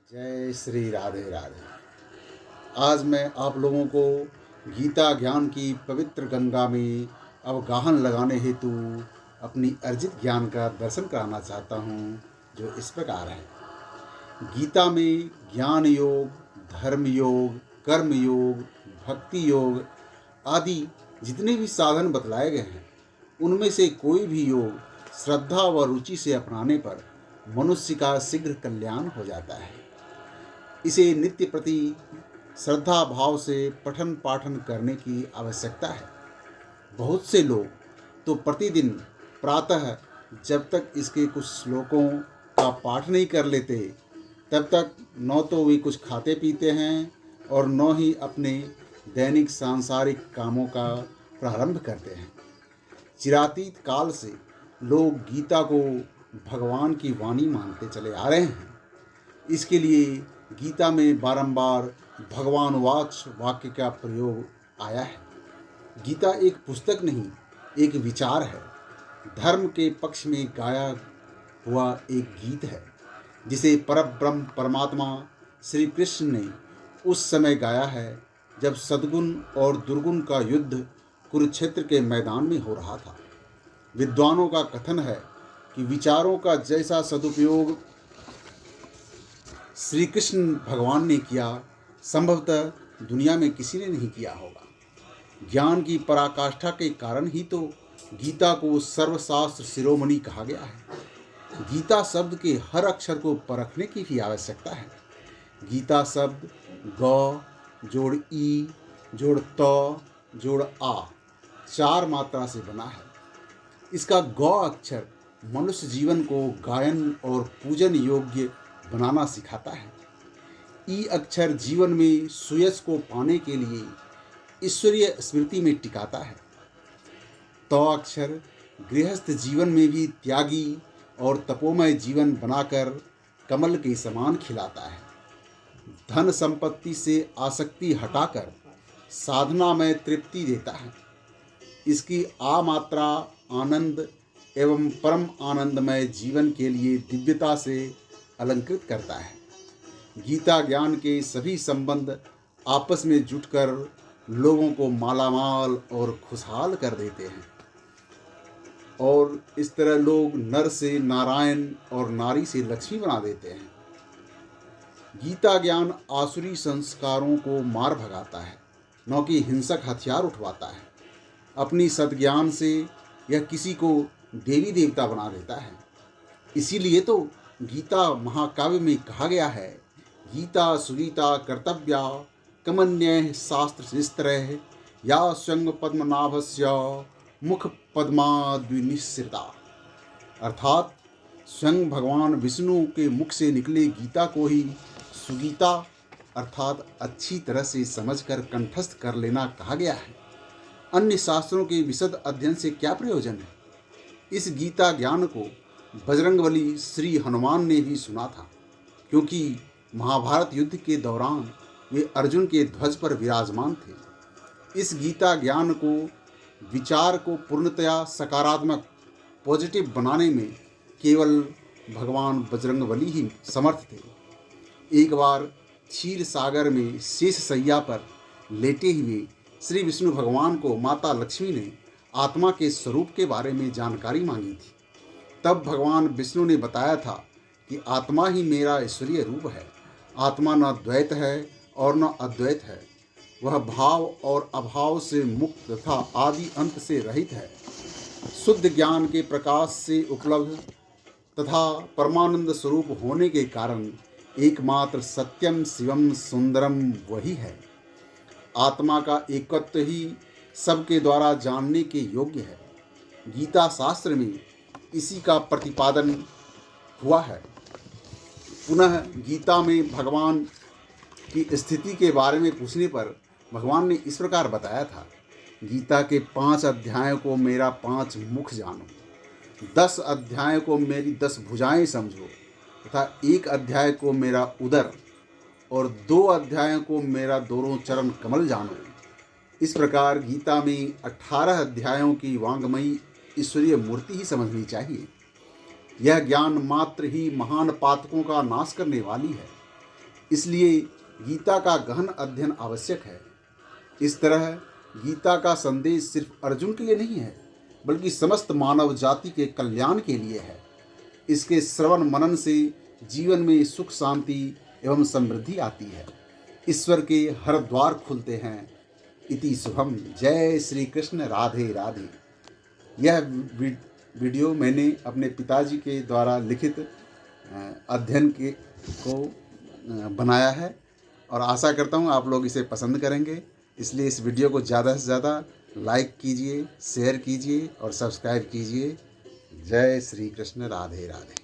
जय श्री राधे राधे। आज मैं आप लोगों को गीता ज्ञान की पवित्र गंगा में अवगाहन लगाने हेतु अपनी अर्जित ज्ञान का दर्शन कराना चाहता हूँ, जो इस प्रकार है। गीता में ज्ञान योग, धर्म योग, कर्म योग, भक्ति योग आदि जितने भी साधन बतलाए गए हैं, उनमें से कोई भी योग श्रद्धा व रुचि से अपनाने पर मनुष्य का शीघ्र कल्याण हो जाता है। इसे नित्य प्रति श्रद्धा भाव से पठन पाठन करने की आवश्यकता है। बहुत से लोग तो प्रतिदिन प्रातः जब तक इसके कुछ श्लोकों का पाठ नहीं कर लेते, तब तक न तो वे कुछ खाते पीते हैं और न ही अपने दैनिक सांसारिक कामों का प्रारंभ करते हैं। चिरातीत काल से लोग गीता को भगवान की वाणी मानते चले आ रहे हैं। इसके लिए गीता में बारंबार भगवान वाक्य का प्रयोग आया है। गीता एक पुस्तक नहीं, एक विचार है। धर्म के पक्ष में गाया हुआ एक गीत है, जिसे परब्रह्म परमात्मा श्री कृष्ण ने उस समय गाया है जब सद्गुण और दुर्गुण का युद्ध कुरुक्षेत्र के मैदान में हो रहा था। विद्वानों का कथन है कि विचारों का जैसा सदुपयोग श्री कृष्ण भगवान ने किया, संभवतः दुनिया में किसी ने नहीं किया होगा। ज्ञान की पराकाष्ठा के कारण ही तो गीता को सर्वशास्त्र शिरोमणि कहा गया है। गीता शब्द के हर अक्षर को परखने की भी आवश्यकता है। गीता शब्द ग जोड़ ई जोड़ त जोड़ आ 4 मात्रा से बना है। इसका ग अक्षर मनुष्य जीवन को गायन और पूजन योग्य बनाना सिखाता है। ई अक्षर जीवन में सुयश को पाने के लिए ईश्वरीय स्मृति में टिकाता है। त अक्षर गृहस्थ जीवन में भी त्यागी और तपोमय जीवन बनाकर कमल के समान खिलाता है। धन संपत्ति से आसक्ति हटाकर साधना में तृप्ति देता है। इसकी आ मात्रा आनंद एवं परम आनंदमय जीवन के लिए दिव्यता से अलंकृत करता है। गीता ज्ञान के सभी संबंध आपस में जुटकर लोगों को मालामाल और खुशहाल कर देते हैं, और इस तरह लोग नर से नारायण और नारी से लक्ष्मी बना देते हैं। गीता ज्ञान आसुरी संस्कारों को मार भगाता है, न कि हिंसक हथियार उठवाता है। अपनी सद्ज्ञान से यह किसी को देवी देवता बना देता है। इसीलिए तो गीता महाकाव्य में कहा गया है, गीता सुगीता कर्तव्या कमन्य शास्त्र शिस्त्रः या स्वयं पद्मनाभस्य मुख पद्माद्विनिसृता। अर्थात स्वयं भगवान विष्णु के मुख से निकले गीता को ही सुगीता अर्थात अच्छी तरह से समझकर कंठस्थ कर लेना कहा गया है। अन्य शास्त्रों के विशद अध्ययन से क्या प्रयोजन है। इस गीता ज्ञान को बजरंगबली श्री हनुमान ने भी सुना था, क्योंकि महाभारत युद्ध के दौरान वे अर्जुन के ध्वज पर विराजमान थे। इस गीता ज्ञान को विचार को पूर्णतया सकारात्मक पॉजिटिव बनाने में केवल भगवान बजरंगबली ही समर्थ थे। एक बार क्षीर सागर में शेष सैया पर लेटे हुए श्री विष्णु भगवान को माता लक्ष्मी ने आत्मा के स्वरूप के बारे में जानकारी मांगी थी। तब भगवान विष्णु ने बताया था कि आत्मा ही मेरा ईश्वरीय रूप है। आत्मा न द्वैत है और न अद्वैत है। वह भाव और अभाव से मुक्त तथा आदि अंत से रहित है। शुद्ध ज्ञान के प्रकाश से उपलब्ध तथा परमानंद स्वरूप होने के कारण एकमात्र सत्यम शिवम सुंदरम वही है। आत्मा का एकत्व ही सबके द्वारा जानने के योग्य है। गीता शास्त्र में इसी का प्रतिपादन हुआ है। पुनः गीता में भगवान की स्थिति के बारे में पूछने पर भगवान ने इस प्रकार बताया था, गीता के 5 अध्यायों को मेरा 5 मुख जानो, 10 अध्यायों को मेरी 10 भुजाएं समझो तथा 1 अध्याय को मेरा उदर और 2 अध्यायों को मेरा दोनों चरण कमल जानो। इस प्रकार गीता में 18 अध्यायों की वांग्मयी ईश्वरीय मूर्ति ही समझनी चाहिए। यह ज्ञान मात्र ही महान पातकों का नाश करने वाली है। इसलिए गीता का गहन अध्ययन आवश्यक है। इस तरह गीता का संदेश सिर्फ अर्जुन के लिए नहीं है, बल्कि समस्त मानव जाति के कल्याण के लिए है। इसके श्रवण मनन से जीवन में सुख शांति एवं समृद्धि आती है, ईश्वर के हर द्वार खुलते हैं। इति शुभम। जय श्री कृष्ण। राधे राधे। यह वीडियो मैंने अपने पिताजी के द्वारा लिखित अध्ययन को बनाया है और आशा करता हूँ आप लोग इसे पसंद करेंगे। इसलिए इस वीडियो को ज़्यादा से ज़्यादा लाइक कीजिए, शेयर कीजिए और सब्सक्राइब कीजिए। जय श्री कृष्ण। राधे राधे।